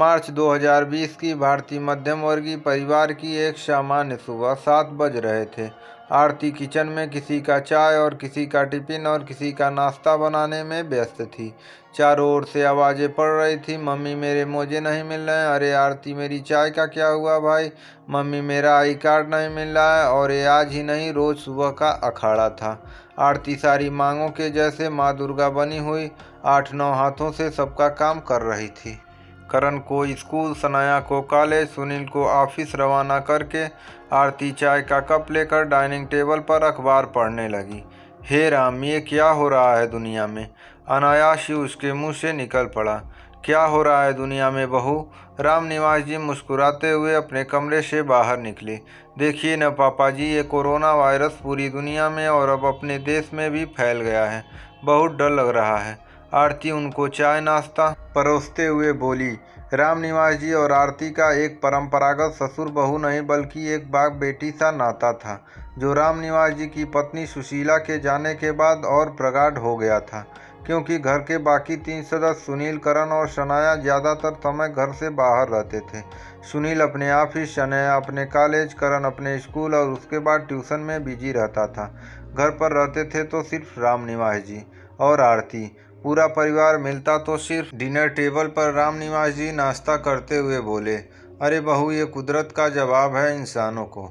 मार्च 2020 की भारतीय मध्यम वर्गीय परिवार की एक सामान्य सुबह 7 बज रहे थे। आरती किचन में किसी का चाय और किसी का टिफिन और किसी का नाश्ता बनाने में व्यस्त थी। चारों ओर से आवाज़ें पड़ रही थी, मम्मी मेरे मोजे नहीं मिल रहे हैं, अरे आरती मेरी चाय का क्या हुआ भाई, मम्मी मेरा आई कार्ड नहीं मिल रहा है। और ये आज ही नहीं, रोज़ सुबह का अखाड़ा था। आरती सारी मांगों के जैसे माँ दुर्गा बनी हुई 8-9 हाथों से सबका काम कर रही थी। करण को स्कूल, सनाया को कॉलेज, सुनील को ऑफिस रवाना करके आरती चाय का कप लेकर डाइनिंग टेबल पर अखबार पढ़ने लगी। हे राम, ये क्या हो रहा है दुनिया में? अनायास ही उसके मुंह से निकल पड़ा। क्या हो रहा है दुनिया में बहू? रामनिवास जी मुस्कुराते हुए अपने कमरे से बाहर निकले। देखिए न पापा जी, ये कोरोना वायरस पूरी दुनिया में और अब अपने देश में भी फैल गया है। बहुत डर लग रहा है। आरती उनको चाय नाश्ता परोसते हुए बोली। रामनिवास जी और आरती का एक परंपरागत ससुर बहू नहीं बल्कि एक बाप बेटी सा नाता था, जो रामनिवास जी की पत्नी सुशीला के जाने के बाद और प्रगाढ़ हो गया था। क्योंकि घर के बाकी 3 सदस्य सुनील, करण और शनाया ज़्यादातर समय घर से बाहर रहते थे। सुनील अपने ऑफिस, शनाया अपने कॉलेज, करण अपने स्कूल और उसके बाद ट्यूशन में बिजी रहता था। घर पर रहते थे तो सिर्फ रामनिवास जी और आरती। पूरा परिवार मिलता तो सिर्फ डिनर टेबल पर। रामनिवास जी नाश्ता करते हुए बोले, अरे बहू, ये कुदरत का जवाब है इंसानों को।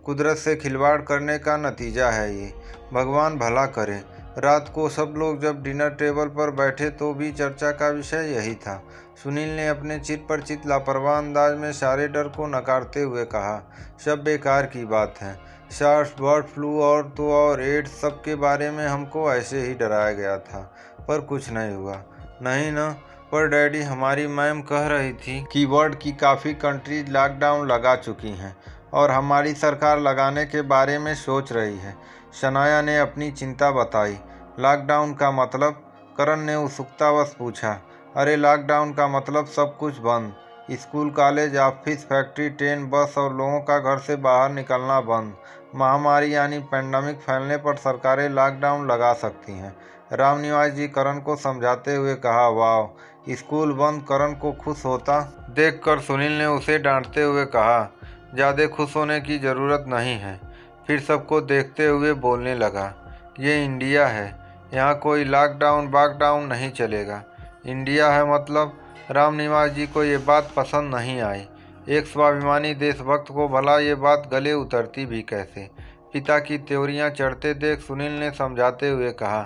कुदरत से खिलवाड़ करने का नतीजा है ये। भगवान भला करे। रात को सब लोग जब डिनर टेबल पर बैठे तो भी चर्चा का विषय यही था। सुनील ने अपने चित पर चित लापरवाह अंदाज में सारे डर को नकारते हुए कहा, सब बेकार की बात है। सार्स, बर्ड फ्लू और तो और एड्स, सब के बारे में हमको ऐसे ही डराया गया था, पर कुछ नहीं हुआ। नहीं ना, पर डैडी, हमारी मैम कह रही थी कि वर्ल्ड की काफ़ी कंट्रीज लॉकडाउन लगा चुकी हैं और हमारी सरकार लगाने के बारे में सोच रही है। शनाया ने अपनी चिंता बताई। लॉकडाउन का मतलब? करण ने उत्सुकतावश पूछा। अरे लॉकडाउन का मतलब सब कुछ बंद। School, college, office, factory, train, बस और लोगों का घर से बाहर निकलना बंद। महामारी यानी पेंडेमिक फैलने पर सरकारें लॉकडाउन लगा सकती हैं। रामनिवास जी करण को समझाते हुए कहा। वाह, स्कूल बंद? करण को खुश होता देखकर सुनील ने उसे डांटते हुए कहा, ज़्यादा खुश होने की ज़रूरत नहीं है। फिर सबको देखते हुए बोलने लगा, ये इंडिया है, यहाँ कोई लॉकडाउन बाकडाउन नहीं चलेगा। इंडिया है मतलब? रामनिवास जी को ये बात पसंद नहीं आई। एक स्वाभिमानी देशभक्त को भला ये बात गले उतरती भी कैसे? पिता की त्योरियां चढ़ते देख सुनील ने समझाते हुए कहा,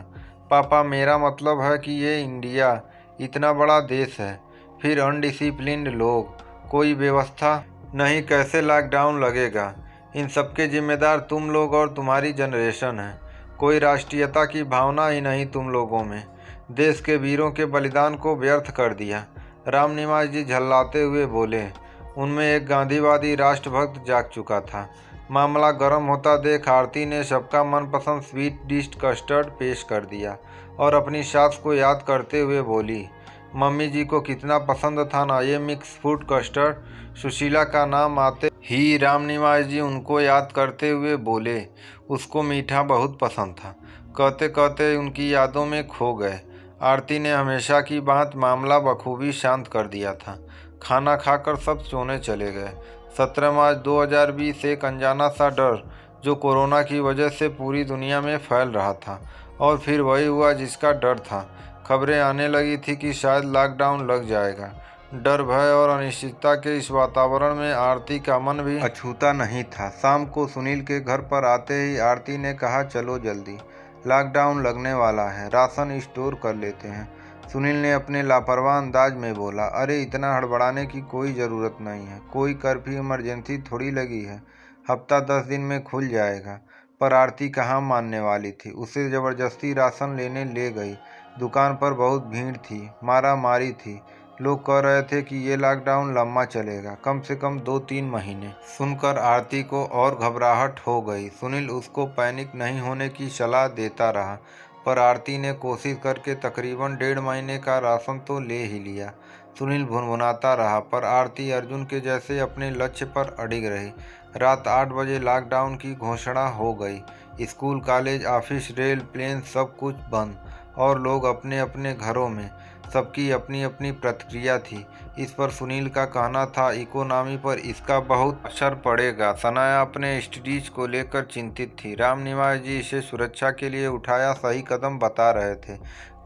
पापा, मेरा मतलब है कि ये इंडिया इतना बड़ा देश है, फिर अनडिसिप्लिन्ड लोग, कोई व्यवस्था नहीं, कैसे लॉकडाउन लगेगा? इन सबके जिम्मेदार तुम लोग और तुम्हारी जनरेशन है। कोई राष्ट्रीयता की भावना ही नहीं तुम लोगों में। देश के वीरों के बलिदान को व्यर्थ कर दिया। रामनिवास जी झल्लाते हुए बोले। उनमें एक गांधीवादी राष्ट्रभक्त जाग चुका था। मामला गर्म होता देख आरती ने सबका मनपसंद स्वीट डिश कस्टर्ड पेश कर दिया और अपनी सास को याद करते हुए बोली, मम्मी जी को कितना पसंद था ना ये मिक्स फ्रूट कस्टर्ड। सुशीला का नाम आते ही रामनिवास जी उनको याद करते हुए बोले, उसको मीठा बहुत पसंद था। कहते कहते उनकी यादों में खो गए। आरती ने हमेशा की बात मामला बखूबी शांत कर दिया था। खाना खाकर सब सोने चले गए। 17 मार्च 2020 एक अनजाना सा डर जो कोरोना की वजह से पूरी दुनिया में फैल रहा था, और फिर वही हुआ जिसका डर था। खबरें आने लगी थी कि शायद लॉकडाउन लग जाएगा। डर, भय और अनिश्चितता के इस वातावरण में आरती का मन भी अछूता नहीं था। शाम को सुनील के घर पर आते ही आरती ने कहा, चलो जल्दी, लॉकडाउन लगने वाला है, राशन स्टोर कर लेते हैं। सुनील ने अपने लापरवाह अंदाज में बोला, अरे इतना हड़बड़ाने की कोई ज़रूरत नहीं है, कोई कर्फ्यू इमरजेंसी थोड़ी लगी है, हफ्ता 10 दिन में खुल जाएगा। पर आरती कहाँ मानने वाली थी। उसे ज़बरदस्ती राशन लेने ले गई। दुकान पर बहुत भीड़ थी, मारा मारी थी। लोग कह रहे थे कि ये लॉकडाउन लंबा चलेगा, कम से कम 2-3 महीने। सुनकर आरती को और घबराहट हो गई। सुनील उसको पैनिक नहीं होने की सलाह देता रहा, पर आरती ने कोशिश करके तकरीबन 1.5 महीने का राशन तो ले ही लिया। सुनील भुनभुनाता रहा, पर आरती अर्जुन के जैसे अपने लक्ष्य पर अडिग रही। रात 8 बजे लॉकडाउन की घोषणा हो गई। School, college, office, rail, plane सब कुछ बंद और लोग अपने अपने घरों में। सबकी अपनी अपनी प्रतिक्रिया थी। इस पर सुनील का कहना था इकोनॉमी पर इसका बहुत असर पड़ेगा। सनाया अपने स्टडीज को लेकर चिंतित थी। रामनिवास जी इसे सुरक्षा के लिए उठाया सही कदम बता रहे थे।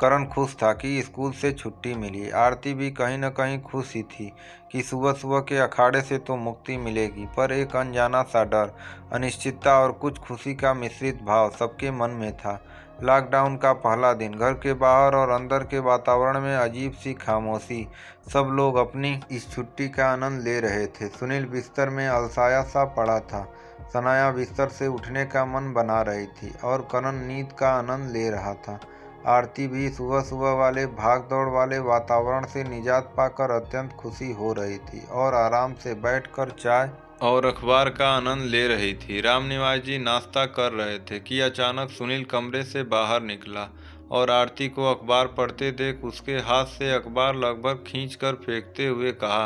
करण खुश था कि स्कूल से छुट्टी मिली। आरती भी कहीं न कहीं खुश ही थी कि सुबह सुबह के अखाड़े से तो मुक्ति मिलेगी, पर एक अनजाना सा डर, अनिश्चितता और कुछ खुशी का मिश्रित भाव सबके मन में था। लॉकडाउन का पहला दिन, घर के बाहर और अंदर के वातावरण में अजीब सी खामोशी। सब लोग अपनी इस छुट्टी का आनंद ले रहे थे। सुनील बिस्तर में अलसाया सा पड़ा था। सनाया बिस्तर से उठने का मन बना रही थी और करण नींद का आनंद ले रहा था। आरती भी सुबह सुबह वाले भाग दौड़ वाले वातावरण से निजात पाकर अत्यंत खुशी हो रही थी और आराम से बैठकर चाय और अखबार का आनंद ले रही थी। रामनिवास जी नाश्ता कर रहे थे कि अचानक सुनील कमरे से बाहर निकला और आरती को अखबार पढ़ते देख उसके हाथ से अखबार लगभग खींचकर फेंकते हुए कहा,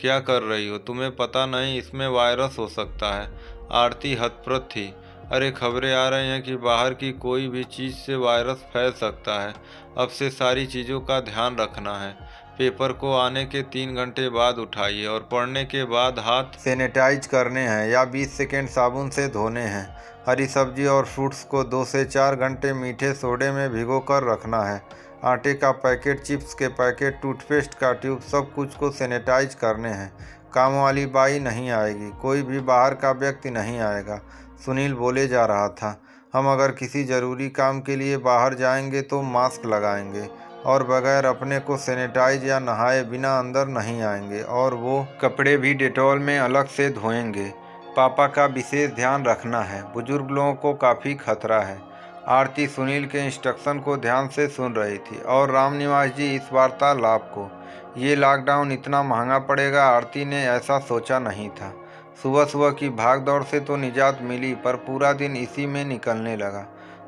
क्या कर रही हो? तुम्हें पता नहीं इसमें वायरस हो सकता है? आरती हतप्रभ थी। अरे खबरें आ रही हैं कि बाहर की कोई भी चीज़ से वायरस फैल सकता है। अब से सारी चीज़ों का ध्यान रखना है। पेपर को आने के 3 घंटे बाद उठाइए और पढ़ने के बाद हाथ सैनिटाइज करने हैं या 20 सेकेंड साबुन से धोने हैं। हरी सब्जी और फ्रूट्स को 2 से 4 घंटे मीठे सोडे में भिगो कर रखना है। आटे का पैकेट, चिप्स के पैकेट, टूथपेस्ट का ट्यूब, सब कुछ को सैनिटाइज करने हैं। काम वाली बाई नहीं आएगी, कोई भी बाहर का व्यक्ति नहीं आएगा। सुनील बोले जा रहा था, हम अगर किसी ज़रूरी काम के लिए बाहर जाएंगे तो मास्क लगाएंगे और बगैर अपने को सैनिटाइज या नहाए बिना अंदर नहीं आएंगे और वो कपड़े भी डेटॉल में अलग से धोएंगे। पापा का विशेष ध्यान रखना है, बुजुर्ग लोगों को काफ़ी खतरा है। आरती सुनील के इंस्ट्रक्शन को ध्यान से सुन रही थी और रामनिवास जी इस वार्तालाप को। ये लॉकडाउन इतना महंगा पड़ेगा, आरती ने ऐसा सोचा नहीं था। सुबह सुबह की भागदौड़ से तो निजात मिली, पर पूरा दिन इसी में निकलने लगा।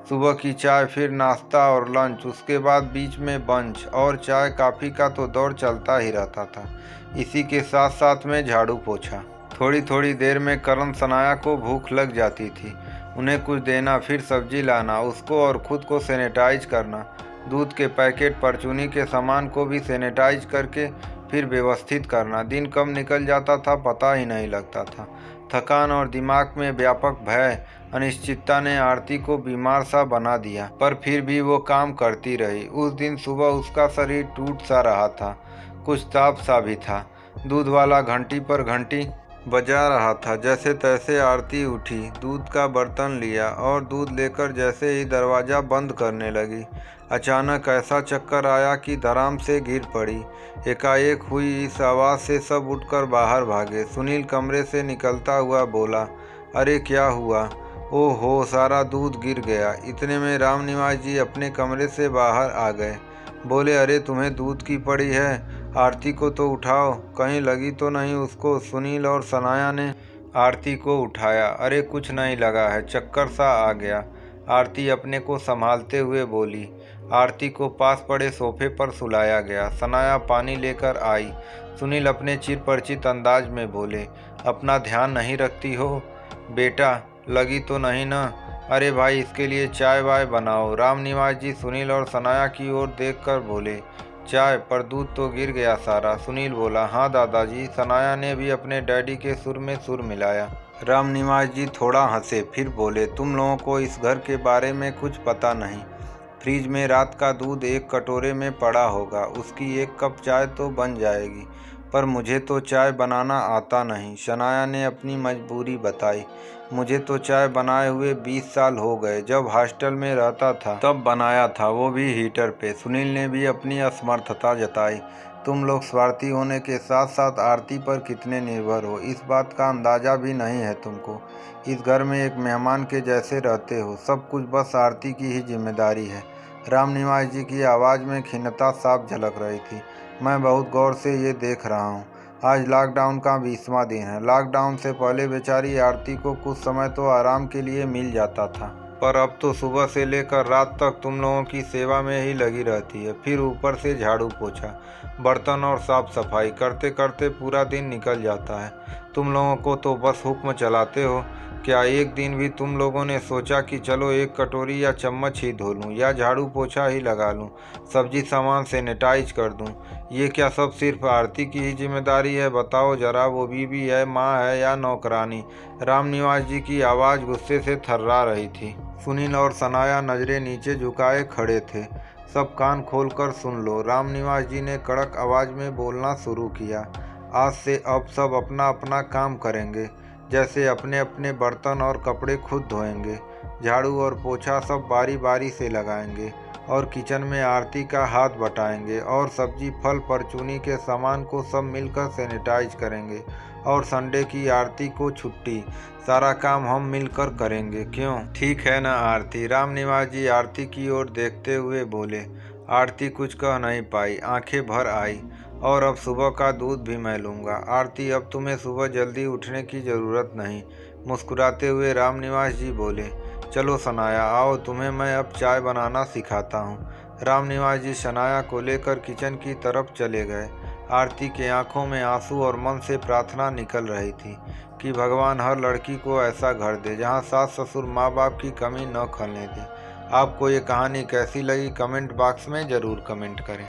सुबह की चाय, फिर नाश्ता और लंच, उसके बाद बीच में बंच और चाय कॉफ़ी का तो दौर चलता ही रहता था। इसी के साथ साथ में झाड़ू पोछा। थोड़ी थोड़ी देर में करण सनाया को भूख लग जाती थी। उन्हें कुछ देना, फिर सब्जी लाना, उसको और खुद को सैनिटाइज करना। दूध के पैकेट, परचूनी के सामान को भी सैनिटाइज करके फिर व्यवस्थित करना। दिन कब निकल जाता था पता ही नहीं लगता था। थकान और दिमाग में व्यापक भय, अनिश्चितता ने आरती को बीमार सा बना दिया, पर फिर भी वो काम करती रही। उस दिन सुबह उसका शरीर टूट सा रहा था, कुछ ताप सा भी था। दूध वाला घंटी पर घंटी बजा रहा था। जैसे तैसे आरती उठी, दूध का बर्तन लिया और दूध लेकर जैसे ही दरवाज़ा बंद करने लगी, अचानक ऐसा चक्कर आया कि धड़ाम से गिर पड़ी। एकाएक हुई इस आवाज़ से सब उठकर बाहर भागे। सुनील कमरे से निकलता हुआ बोला, अरे क्या हुआ? ओहो, सारा दूध गिर गया। इतने में रामनिवास जी अपने कमरे से बाहर आ गए। बोले, अरे तुम्हें दूध की पड़ी है? आरती को तो उठाओ, कहीं लगी तो नहीं उसको? सुनील और सनाया ने आरती को उठाया। अरे कुछ नहीं लगा है, चक्कर सा आ गया, आरती अपने को संभालते हुए बोली। आरती को पास पड़े सोफे पर सुलाया गया। सनाया पानी लेकर आई। सुनील अपने चिरपरिचित अंदाज में बोले, अपना ध्यान नहीं रखती हो बेटा? लगी तो नहीं ना? अरे भाई, इसके लिए चाय वाय बनाओ। रामनिवास जी सुनील और सनाया की ओर देखकर बोले, चाय? पर दूध तो गिर गया सारा। सुनील बोला, हाँ दादाजी। सनाया ने भी अपने डैडी के सुर में सुर मिलाया। रामनिवास जी थोड़ा हंसे, फिर बोले, तुम लोगों को इस घर के बारे में कुछ पता नहीं। फ्रिज में रात का दूध एक कटोरे में पड़ा होगा, उसकी 1 कप चाय तो बन जाएगी, पर मुझे तो चाय बनाना आता नहीं। सनाया ने अपनी मजबूरी बताई। मुझे तो चाय बनाए हुए 20 साल हो गए, जब हॉस्टल में रहता था तब बनाया था, वो भी हीटर पे। सुनील ने भी अपनी असमर्थता जताई। तुम लोग स्वार्थी होने के साथ साथ आरती पर कितने निर्भर हो, इस बात का अंदाज़ा भी नहीं है तुमको। इस घर में एक मेहमान के जैसे रहते हो, सब कुछ बस आरती की ही जिम्मेदारी है। रामनिवास जी की आवाज़ में खिन्नता साफ झलक रही थी। मैं बहुत गौर से ये देख रहा हूँ। आज लॉकडाउन का 20वां दिन है। लॉकडाउन से पहले बेचारी आरती को कुछ समय तो आराम के लिए मिल जाता था, पर अब तो सुबह से लेकर रात तक तुम लोगों की सेवा में ही लगी रहती है। फिर ऊपर से झाड़ू पोछा, बर्तन और साफ सफाई करते करते पूरा दिन निकल जाता है। तुम लोगों को तो बस हुक्म चलाते हो। क्या एक दिन भी तुम लोगों ने सोचा कि चलो एक कटोरी या चम्मच ही धो लूँ, या झाड़ू पोछा ही लगा लूँ, सब्जी सामान सैनिटाइज कर दूँ? ये क्या सब सिर्फ आरती की ही जिम्मेदारी है? बताओ जरा, वो बीवी है, माँ है या नौकरानी? रामनिवास जी की आवाज़ गुस्से से थर्रा रही थी। सुनील और सनाया नजरें नीचे झुकाए खड़े थे। सब कान खोलकर सुन लो, रामनिवास जी ने कड़क आवाज में बोलना शुरू किया। आज से अब सब अपना अपना काम करेंगे, जैसे अपने अपने बर्तन और कपड़े खुद धोएंगे, झाड़ू और पोछा सब बारी बारी से लगाएंगे, और किचन में आरती का हाथ बटाएंगे, और सब्जी फल परचूनी के सामान को सब मिलकर सैनिटाइज करेंगे, और संडे की आरती को छुट्टी। सारा काम हम मिलकर करेंगे, क्यों? ठीक है ना आरती? रामनिवास जी आरती की ओर देखते हुए बोले। आरती कुछ कह नहीं पाई, आंखें भर आई। और अब सुबह का दूध भी मैं लूँगा। आरती, अब तुम्हें सुबह जल्दी उठने की ज़रूरत नहीं, मुस्कुराते हुए रामनिवास जी बोले। चलो सनाया, आओ, तुम्हें मैं अब चाय बनाना सिखाता हूँ। रामनिवास जी सनाया को लेकर किचन की तरफ चले गए। आरती के आंखों में आंसू और मन से प्रार्थना निकल रही थी कि भगवान हर लड़की को ऐसा घर दे जहाँ सास ससुर माँ बाप की कमी न खलने दे। आपको ये कहानी कैसी लगी कमेंट बॉक्स में ज़रूर कमेंट करें।